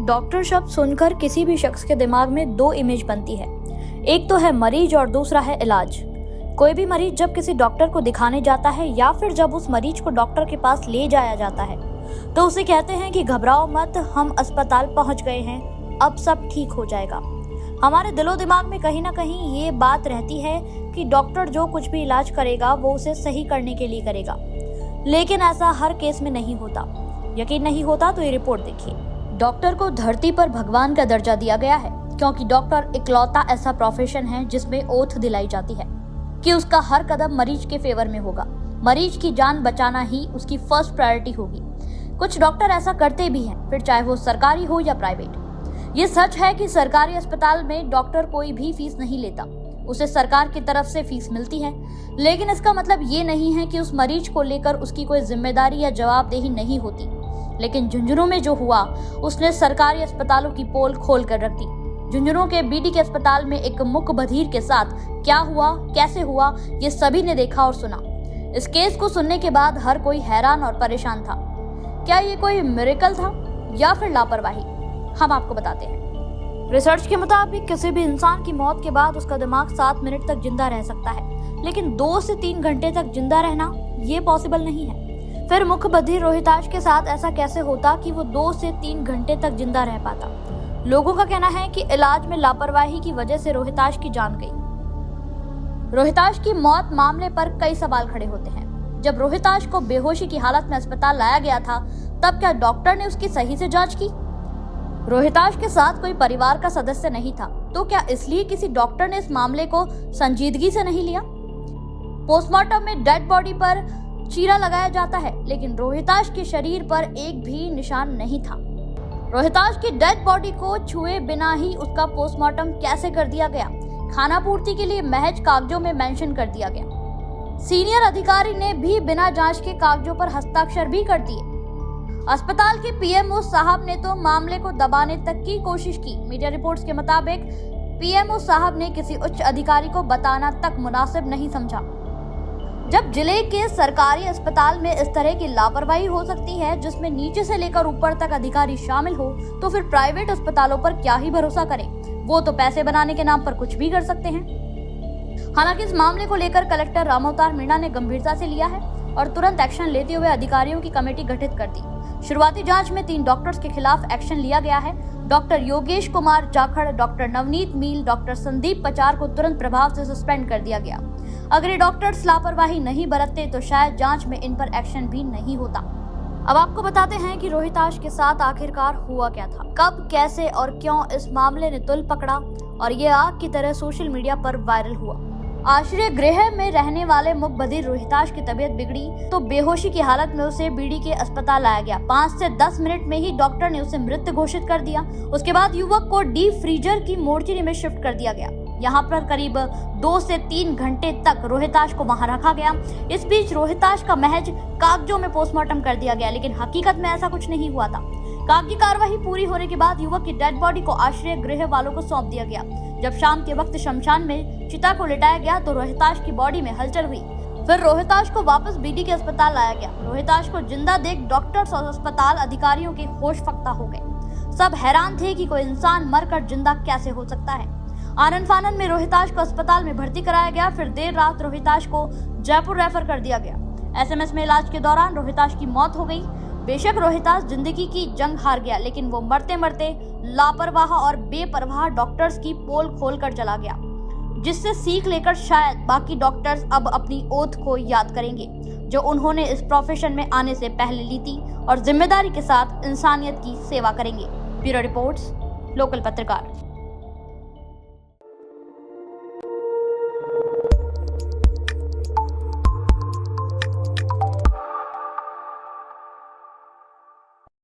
Doctor शब्द सुनकर किसी भी शख्स के दिमाग में दो इमेज बनती है। एक तो है मरीज और दूसरा है इलाज। कोई भी मरीज जब किसी डॉक्टर को दिखाने जाता है या फिर जब उस मरीज को डॉक्टर के पास ले जाया जाता है तो उसे कहते हैं कि घबराओ मत, हम अस्पताल पहुंच गए हैं, अब सब ठीक हो जाएगा। हमारे दिलो दिमाग में कहीं ना कहीं ये बात रहती है कि डॉक्टर जो कुछ भी इलाज करेगा वो उसे सही करने के लिए करेगा, लेकिन ऐसा हर केस में नहीं होता। यकीन नहीं होता तो ये रिपोर्ट देखिए। डॉक्टर को धरती पर भगवान का दर्जा दिया गया है क्योंकि डॉक्टर इकलौता ऐसा प्रोफेशन है जिसमें ओथ दिलाई जाती है कि उसका हर कदम मरीज के फेवर में होगा। मरीज की जान बचाना ही उसकी फर्स्ट प्रायोरिटी होगी। कुछ डॉक्टर ऐसा करते भी हैं, फिर चाहे वो सरकारी हो या प्राइवेट। ये सच है कि सरकारी अस्पताल में डॉक्टर कोई भी फीस नहीं लेता, उसे सरकार की तरफ से फीस मिलती है, लेकिन इसका मतलब ये नहीं है कि उस मरीज को लेकर उसकी कोई जिम्मेदारी या जवाबदेही नहीं होती। लेकिन झुंझुनू में जो हुआ उसने सरकारी अस्पतालों की पोल खोल कर रख दी। झुंझुनू के बीडी के अस्पताल में एक मुक बधिर के साथ क्या हुआ, कैसे हुआ, ये सभी ने देखा और सुना। इस केस को सुनने के बाद हर कोई हैरान और परेशान था। क्या ये कोई मिरेकल था या फिर लापरवाही? हम आपको बताते हैं। रिसर्च के मुताबिक किसी भी इंसान की मौत के बाद उसका दिमाग 7 मिनट तक जिंदा रह सकता है, लेकिन 2 से 3 घंटे तक जिंदा रहना ये पॉसिबल नहीं है। फिर मुख बधिर रोहिताश के साथ ऐसा कैसे होता कि वो 2 से 3 घंटे तक जिंदा रह पाता? लोगों का कहना है कि इलाज में लापरवाही की वजह से रोहिताश की जान गई। रोहिताश की मौत मामले पर कई सवाल खड़े होते हैं। जब रोहिताश को बेहोशी की हालत में अस्पताल लाया गया था तब क्या डॉक्टर ने उसकी सही से जांच की? रोहिताश के साथ कोई परिवार का सदस्य नहीं था, तो क्या इसलिए किसी डॉक्टर ने इस मामले को संजीदगी से नहीं लिया? पोस्टमार्टम में डेड बॉडी पर चीरा लगाया जाता है, लेकिन रोहिताश के शरीर पर एक भी निशान नहीं था। रोहिताश की डेड बॉडी को छुए बिना ही उसका पोस्टमार्टम कैसे कर दिया गया? खाना पूर्ति के लिए महज कागजों में मेंशन कर दिया गया। सीनियर अधिकारी ने भी बिना जांच के कागजों पर हस्ताक्षर भी कर दिए। अस्पताल के पीएमओ साहब ने तो मामले को दबाने तक की कोशिश की। मीडिया रिपोर्ट्स के मुताबिक पीएमओ साहब ने किसी उच्च अधिकारी को बताना तक मुनासिब नहीं समझा। जब जिले के सरकारी अस्पताल में इस तरह की लापरवाही हो सकती है जिसमें नीचे से लेकर ऊपर तक अधिकारी शामिल हो, तो फिर प्राइवेट अस्पतालों पर क्या ही भरोसा करें? वो तो पैसे बनाने के नाम पर कुछ भी कर सकते हैं। हालांकि इस मामले को लेकर कलेक्टर रामावतार मीणा ने गंभीरता से लिया है और तुरंत एक्शन लेते हुए अधिकारियों की कमेटी गठित कर दी। शुरुआती जांच में 3 डॉक्टर्स के खिलाफ एक्शन लिया गया है। डॉक्टर योगेश कुमार जाखड़, डॉक्टर नवनीत मील, डॉक्टर संदीप पचार को तुरंत प्रभाव से सस्पेंड कर दिया गया। अगर ये डॉक्टर्स लापरवाही नहीं बरतते तो शायद जांच में इन पर एक्शन भी नहीं होता। अब आपको बताते हैं कि रोहिताश के साथ आखिरकार हुआ क्या था, कब, कैसे और क्यों इस मामले ने तुल पकड़ा और ये आग की तरह सोशल मीडिया पर वायरल हुआ। आश्रय गृह में रहने वाले मुक बधिर रोहिताश की तबीयत बिगड़ी तो बेहोशी की हालत में उसे बीडी के अस्पताल लाया गया। 5 से 10 मिनट में ही डॉक्टर ने उसे मृत घोषित कर दिया। उसके बाद युवक को डीप फ्रीजर की मोर्चरी में शिफ्ट कर दिया गया। यहाँ पर करीब 2 से 3 घंटे तक रोहिताश को वहां रखा गया। इस बीच रोहिताश का महज कागजों में पोस्टमार्टम कर दिया गया, लेकिन हकीकत में ऐसा कुछ नहीं हुआ था। कागजी कार्यवाही पूरी होने के बाद युवक की डेड बॉडी को आश्रय गृह वालों को सौंप दिया गया। जब शाम के वक्त शमशान में चिता को लिटाया गया तो रोहिताश की बॉडी में हलचल हुई। फिर रोहिताश को वापस बीडी के अस्पताल लाया गया। रोहिताश को जिंदा देख डॉक्टर्स और अस्पताल अधिकारियों के होश फक्ता हो गए। सब हैरान थे कि कोई इंसान मरकर जिंदा कैसे हो सकता है। आनन फानन में रोहिताश को अस्पताल में भर्ती कराया गया। फिर देर रात रोहिताश को जयपुर रेफर कर दिया गया। एसएमएस में इलाज के दौरान रोहिताश की मौत हो गई। बेशक रोहिताश जिंदगी की जंग हार गया, लेकिन वो मरते मरते लापरवाह और बेपरवाह डॉक्टर्स की पोल खोल कर चला गया, जिससे सीख लेकर शायद बाकी डॉक्टर्स अब अपनी ओथ को याद करेंगे जो उन्होंने इस प्रोफेशन में आने से पहले ली थी और जिम्मेदारी के साथ इंसानियत की सेवा करेंगे। ब्यूरो रिपोर्ट्स, लोकल पत्रकार।